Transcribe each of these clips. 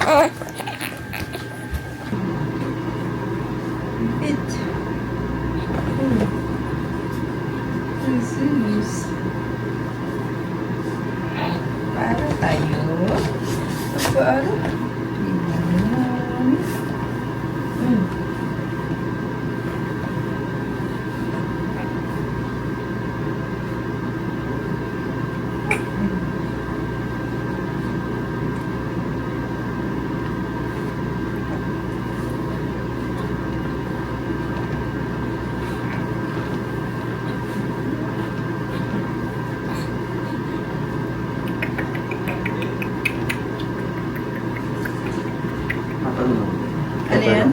Para tayo. Para. Ano yan?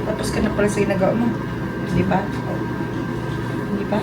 Tapos ka na pala sa ginagawa mo. Hindi ba? Hindi ba?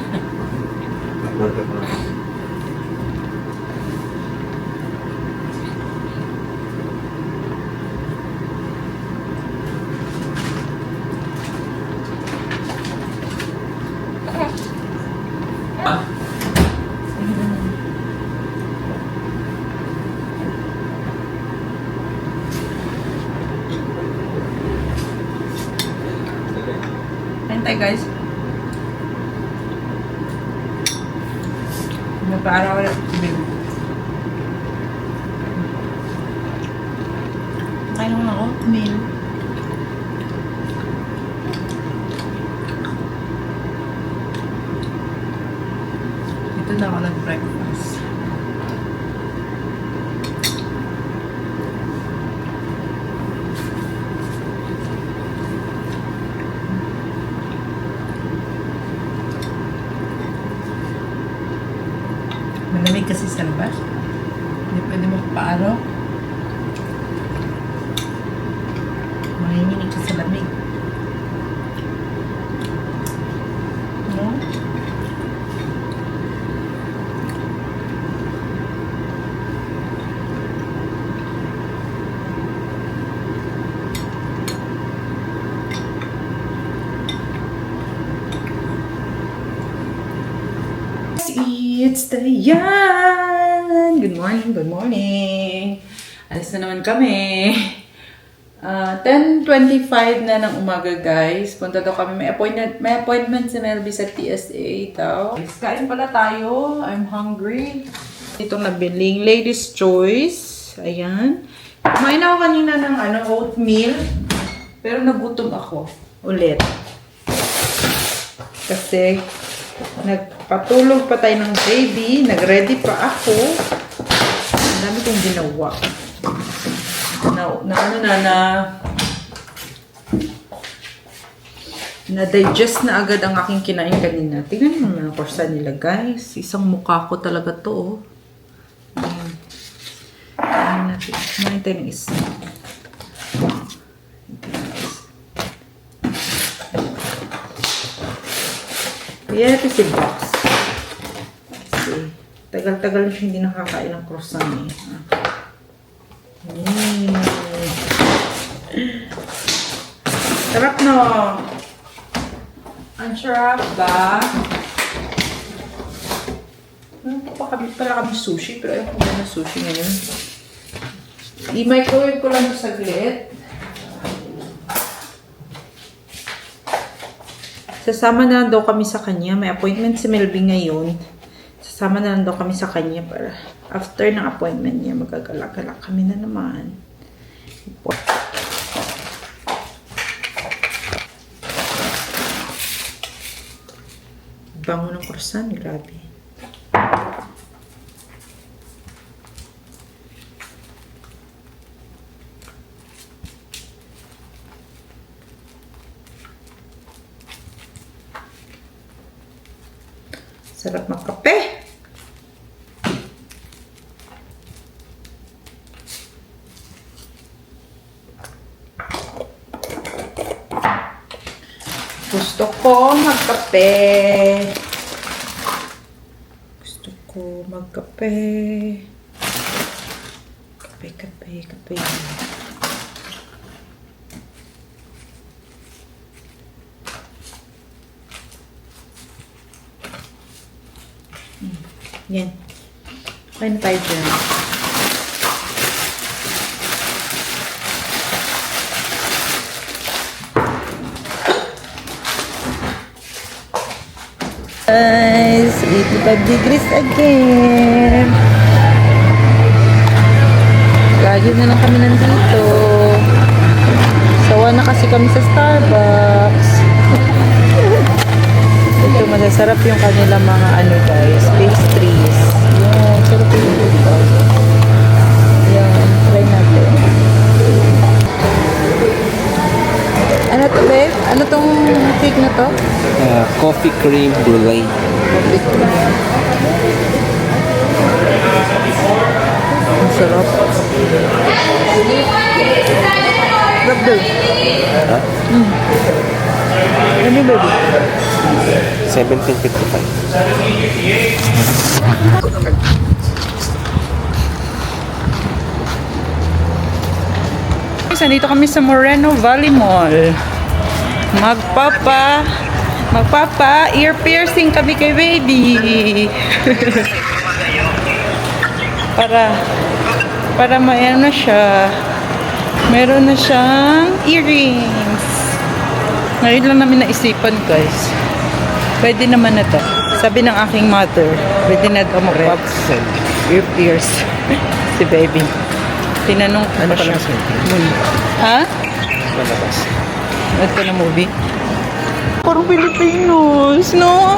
Hintay guys. Nagpaaraw ulit tubig. Kain lang ako. Meal. Ito na ako nag-breakfast. Malamig kasi sa labas. Hindi pwede magpaano. Manginginig ka sa lamig. No? It's the yan! Good morning, good morning! Alis na naman kami. 10:25 na ng umaga guys. Punta daw kami. May appointment si Melby sa TSA daw. Kain pala tayo. I'm hungry. Itong nabiling Lady's Choice. Ayan. Kumain ako kanina ng oatmeal. Pero nagutom ako. Ulit. Kasi nagpatulog pa tayo ng baby. Nag-ready pa ako. Ang dami kong ginawa. Na-digest na agad ang aking kinain kanina. Tingnan mo naman ang kursa nila, guys. Isang mukha ko talaga to, oh. Ayan. Ayan natin. Kumain tayo ng isa. Ayan natin si Box. Kasi, tagal-tagal na siya hindi nakakain ng croissant, eh. Sarap no. Ang sarap ba? Pala kami sushi, pero ayaw ko na sushi ngayon. I-microwave ko lang saglit. Sasama na lang daw kami sa kanya. May appointment si Melby ngayon. Sasama na lang daw kami sa kanya para after ng appointment niya, magagala-gala kami na naman. Bango ng croissant, grabe. Sarap magkape. Gusto ko magkape. Gusto ko magkape. Kape. Yan. Kain tayo dyan. 5 degrees again. Lagi na lang kami nandito. Sawa na kasi kami sa Starbucks. Ito, masasarap yung kanila mga ano guys, pastries. Yan, sarap yung dito. Yan, try natin. Ano to, babe? Ano tong cake na to? Coffee cream brulee. Ang sarap. Sarap doon. Ha? Ano yung baby? 17.55. Nandito kami sa Moreno Valley Mall. Magpapa ear piercing kami kay baby. para may ano na siya. Meron na siyang earrings. Ngayon lang namin naisipan, guys. Pwede naman na to. Sabi ng aking mother, pwede na daw mag-pop ear pierce si baby. Tinanong ko Ano pa siya. pala sa Ha? Malabas. Ano ka na movie? Parang Pilipinos, no?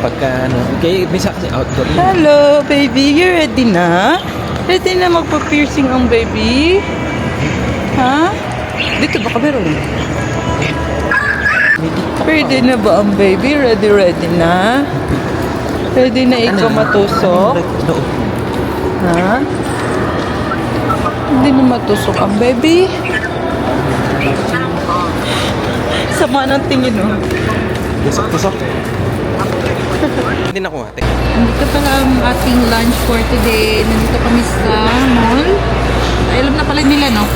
Pagka ano, kaya bisa kasi outdoor yun. Hello, baby. You ready na? Ready na magpa-piercing ang baby? Ha? Dito baka meron. Ready na ba ang baby? Ready na? Ready na ikaw matusok? Ha? Hindi na matusok ang baby? Sama ng tingin, no? Tusok. Hindi na kuha. Nandito pala ang ating lunch for today. Nandito kami sa mall. Ay, alam na pala nila, no?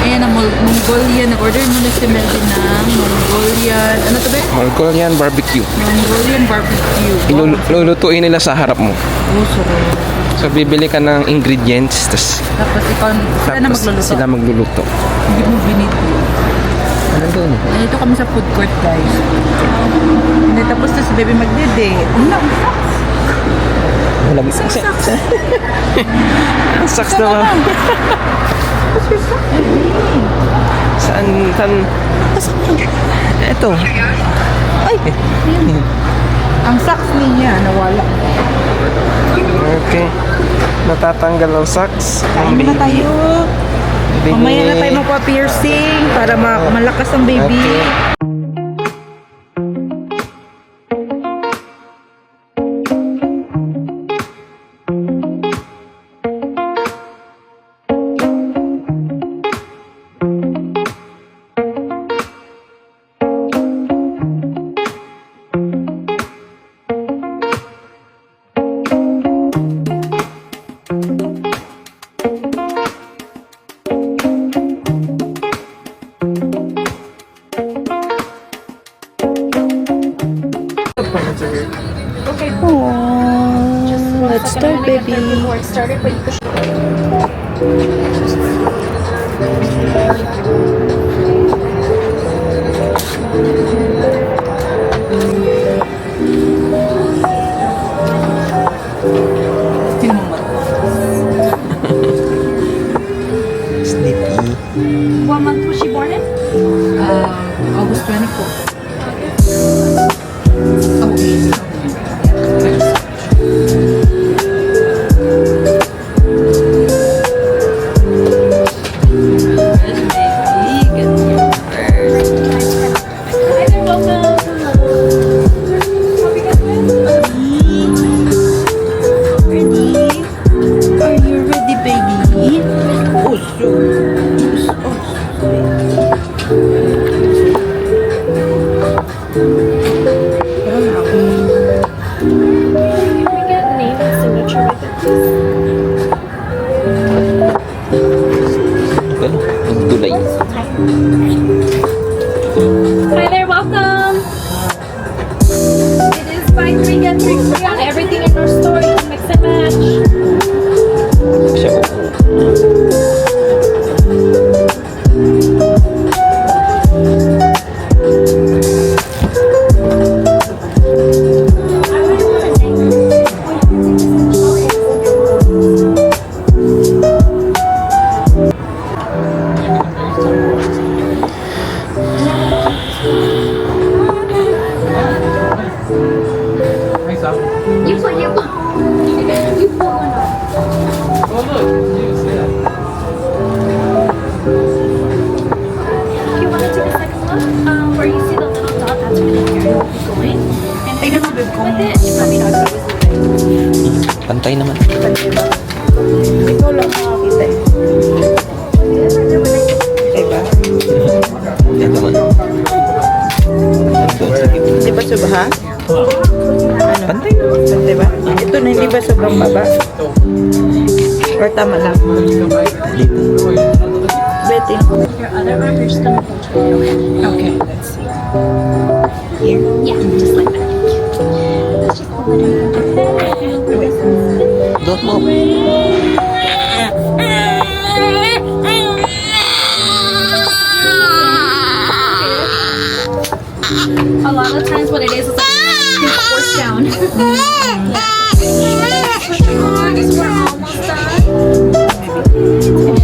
Ayan ang Mongolian. Nag-order muna si Melvin ng Mongolian. Ano to ba? Mongolian barbecue. Mongolian barbecue. Lulutuin nila sa harap mo. Oh, sarap. So, bibili ka ng ingredients, Tapos ikaw, sila na magluluto. sila magluluto. Hindi mo binito. Ano doon? Nandito kami sa food court, guys. Hindi, tapos na si baby magdede. Ano? Wala mo saks. Ang saks naman. Saan? Ito. Ay! Ang socks niya, nawala. Okay. Natatanggal ang socks. Kain na tayo. Mamaya na tayo magpa-piercing para malakas ang baby. Okay. Oh, let's start, baby. Sleepy. What month was she born in? August 24. Hi, welcome. Hello. Pantay naman. Ikaw lang makakita eh. Diba? Yan naman. Doon sa gitna. Di ba subaha? Ano? Pantay naman. Di ba? Ito na hindi ba sobrang baba? Or tama lang? Dito. Betty. Your other arm, you're just gonna hold it. Okay, let's see. Here? Yeah, just like that. Let's just hold it up. Don't move. A lot of times what it is like it's forced down. We're almost done.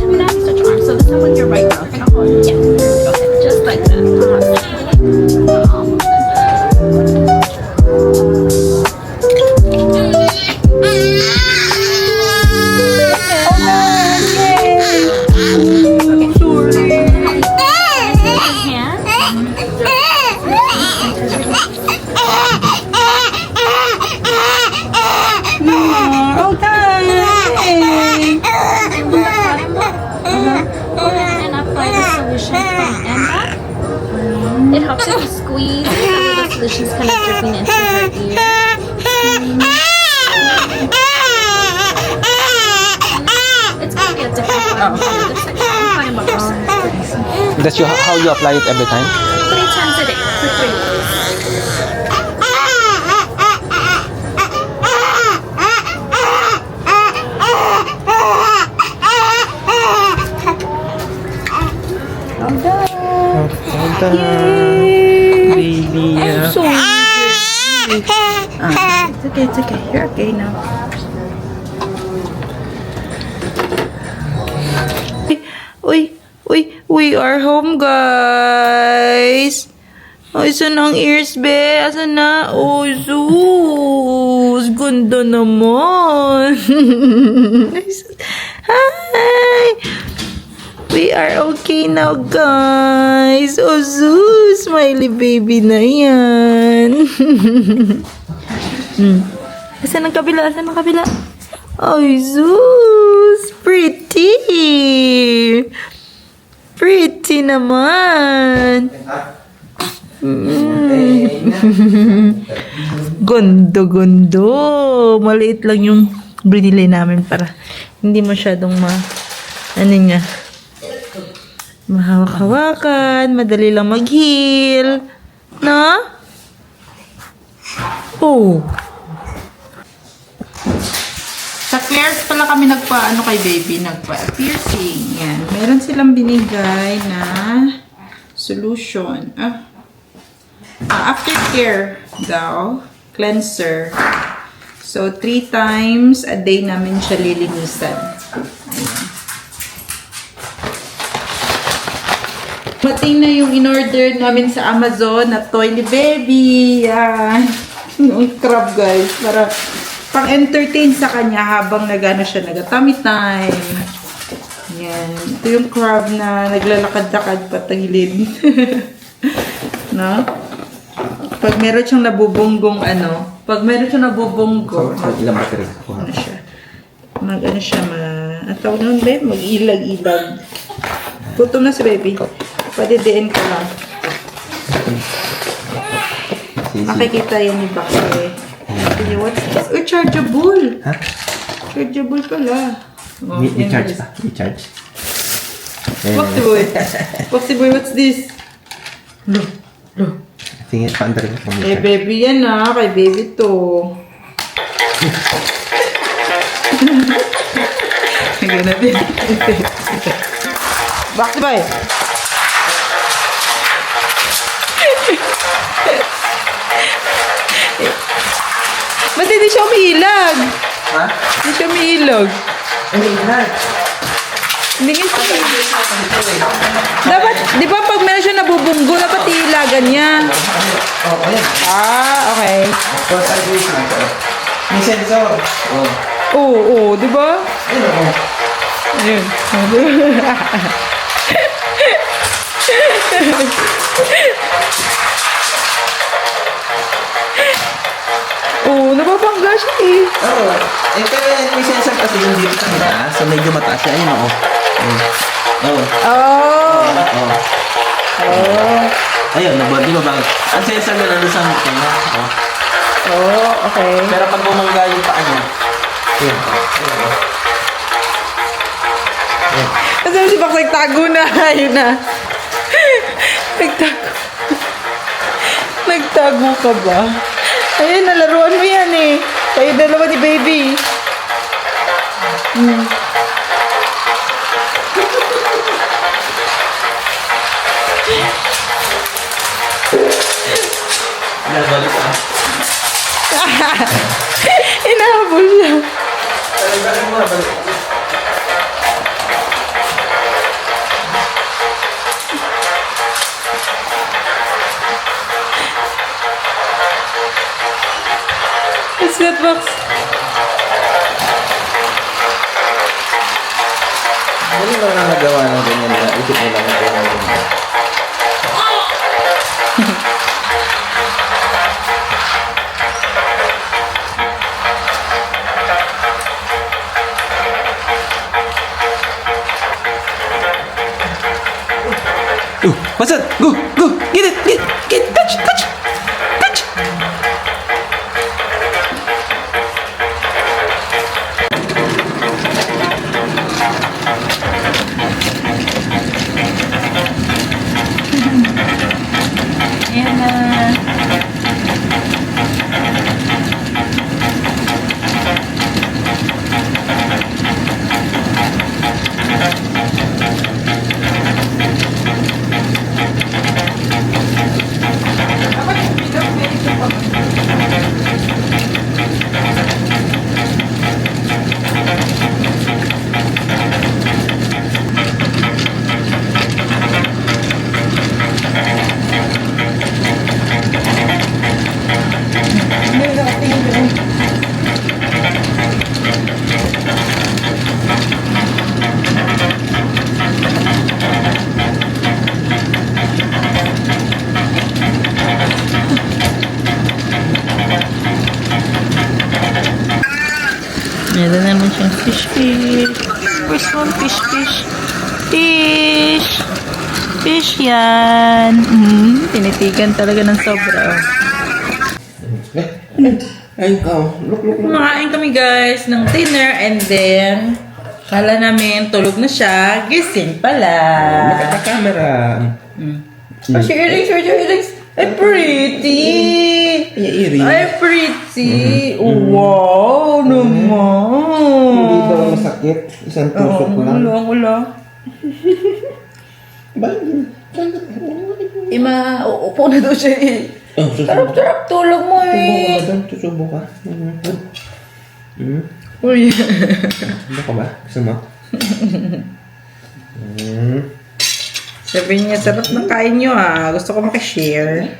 And now switch arms. So this time with your right arm. Gonna hold it. Yeah. Go ahead. Just like that. Almost and apply the solution from Emma. It helps if you squeeze because the solution's kind of dripping into her ear. It's gonna be a different one for the other section. I'm fine about your section. That's how you apply it every time? 3 times a day for 3 days. Well done. Baby. I'm so hungry. It's okay. You're okay now. Uy, we are home, guys. Ay, saan ang ears, be? Asan na? Oh, sus. Ganda naman. Hi. We are okay now, guys. Oh, sus. Smiley baby na yan. Asan ang kabila? Asan ang kabila? Ay, sus. Pretty. Pretty naman. Gondo. Maliit lang yung binili namin para hindi masyadong ano niya, mahawak-hawakan, madali lang mag-heal. No? Oh. Sa Claire's pala kami nagpa-ano kay baby, nagpa-piercing. Yan. Meron silang binigay na solution. Aftercare daw. Cleanser. So, 3 times a day namin siya lilinisan. Ayan. Mating na yung in-order namin sa Amazon na toy ni baby. Yan. Yung crab, guys. Para pang-entertain sa kanya habang nagano siya, nag-tummy time. Yan. Ito yung crab na naglalakad-lakad patagilid. No? Pag meron siyang nabubunggong pag meron siyang nabubunggo, Ilang battery? ano siya? Mag-ano siya, ang tawag nun, babe? Mag-ilag-ilag. Gutom na si baby. Padidiin ko lang. Makikita yan ni Bakse. What's this? Oh, chargeable! Ha? Chargeable pala. Oh, May yan, charge guys. pa? May charge? Foxy boy. Foxy boy, what's this? Tingin, paanda rin ako. Eh, baby yan ah. Kay baby to. Hanggang natin. Bakit ba eh? Ba't hindi siya umiilag? Ha? Hindi siya umiilag. Hindi na. Hindi nga siya umiilag. Dapat, di ba pag meron siya nabubunggo, dapat iilagan niya. Oo, ayan. Okay. So, sideways na ito. May sensor. Oo. Oo, di ba? Ayun, oo. Ayun. Oo, Mabangga siya eh. Oo. Eh, pero may sensor kasi yung dito sa mataas. So, medyo mataas siya. Ayun, oo. Oo. Oh. Oo. Oh. Ayun, di ba bang? Ang sensor na nandun sa kanya. Oo. Oh, okay. Pero pag bumangga yung paa niya, ayun. Ayun. Kasi si Box nagtago na. Ayun na. Nagtago. Nagtago ka ba? Ayun, nalaruan mo yan eh. Kayo dalawa ni baby. Nabalik ka. Inahabol niya. Balik mo, balik. Sweat Box. Hindi mo lang nagawa ng ganyan na. Isip mo lang na ganyan. What's up? Go! Go! Get it! Get it! Touch! Touch! Touch! Ayan na. Meron naman siyang fish. Where's one fish? Fish! Fish yan. Tinitigan talaga ng sobra. Ay, ikaw. Look. Kumakain kami guys ng dinner and then kala namin tulog na siya. Gising pala. Naka-camera. Oh, she earrings. Ay, pretty! Iiri. Ay, pretty! Wow naman! Hindi daw masakit. Isang tusok lang. Wala. Bakit? Uupo na daw siya eh. Oh, susubo. Sarap tulog mo eh. Susubo ka. Uy. Ano ka ba? Gusto mo? Sabi niya, sarap ng kain niyo ah. Gusto ko makashare.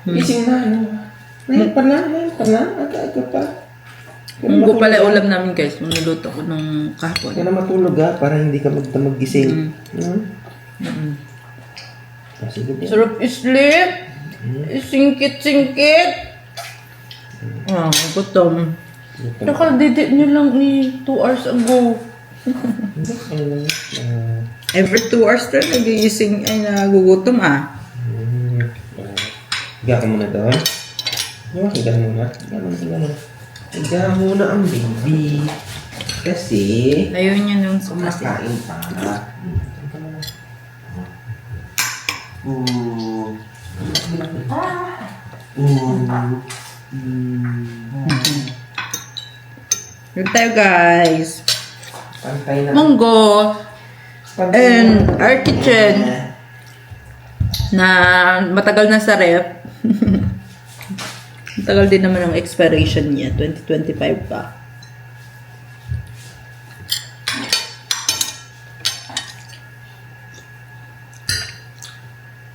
Gising na. Ngayon pa na. Aga pa. Munggo pala ulam namin guys. Niluto ko nung kahapon. Kaya na matulog ha, para hindi ka magdamag-gising. Sige din. Sarap sleep. Singkit. Gutom. Nakadidit niyo lang ni 2 hours ago. Every 2 hours na nagigising ay nagugutom ah. Higa ka muna doon. Higa muna. Higa muna ang baby. Kasi Ayaw niya nung sumasi. kumakain pa. Yun tayo guys. Pantay na. Munggo and our kitchen na matagal na sa ref. Matagal din naman ang expiration niya. 2025 pa.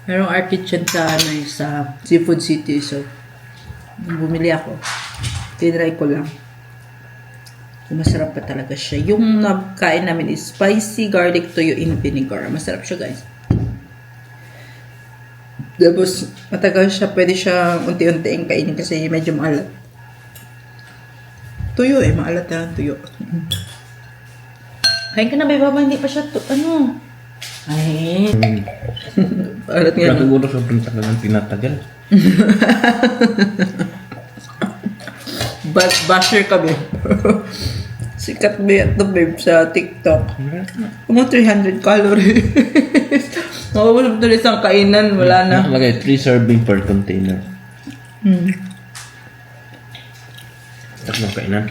Merong art kitchen sa Seafood City. So, bumili ako. Tinry ko lang. Masarap pa talaga siya. Yung nakain namin is spicy garlic toyo in vinegar. Masarap siya guys. Tapos, matagal siya, pwede siya unti-untiin kainin kasi medyo maalat. Tuyo eh, maalat na tuyo. Kain ka na, Beba, hindi pa siya ano. Ay, maalat nga. Kaya siguro sobrang tagal ng tinatagal. Basher ka, babe. Sikat ba ito, babe, sa TikTok. Mga 300 calories. Mawawala tuloy isang kainan, wala na. Nakalagay 3 serving per container. Tatlong kainan.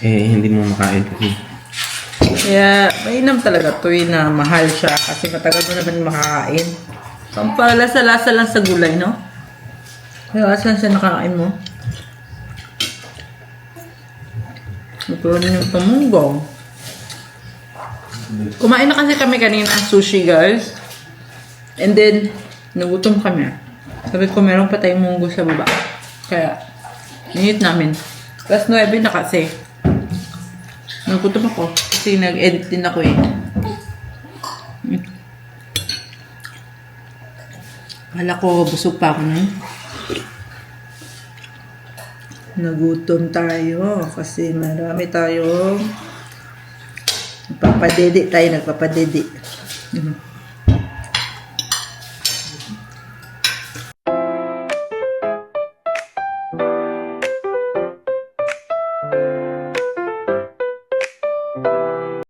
Hindi mo makain kasi. Kaya, mainam talaga to na mahal siya kasi matagal mo naman makakain. Ang palasa-lasa lang sa gulay, no? Kaya saan siya nakakain mo? Ito rin yung pamunggong. Kumain na kasi kami kanina ng sushi, guys. And then, nagutom kami. Sabi ko, meron pa tayong munggo sa baba. Kaya, init namin. Plus 9 na kasi. Nagutom ako. Kasi nag-edit din ako eh. Kala ko, busog pa ako nun. Nagutom tayo. Kasi marami tayo. Nagpapadede tayo.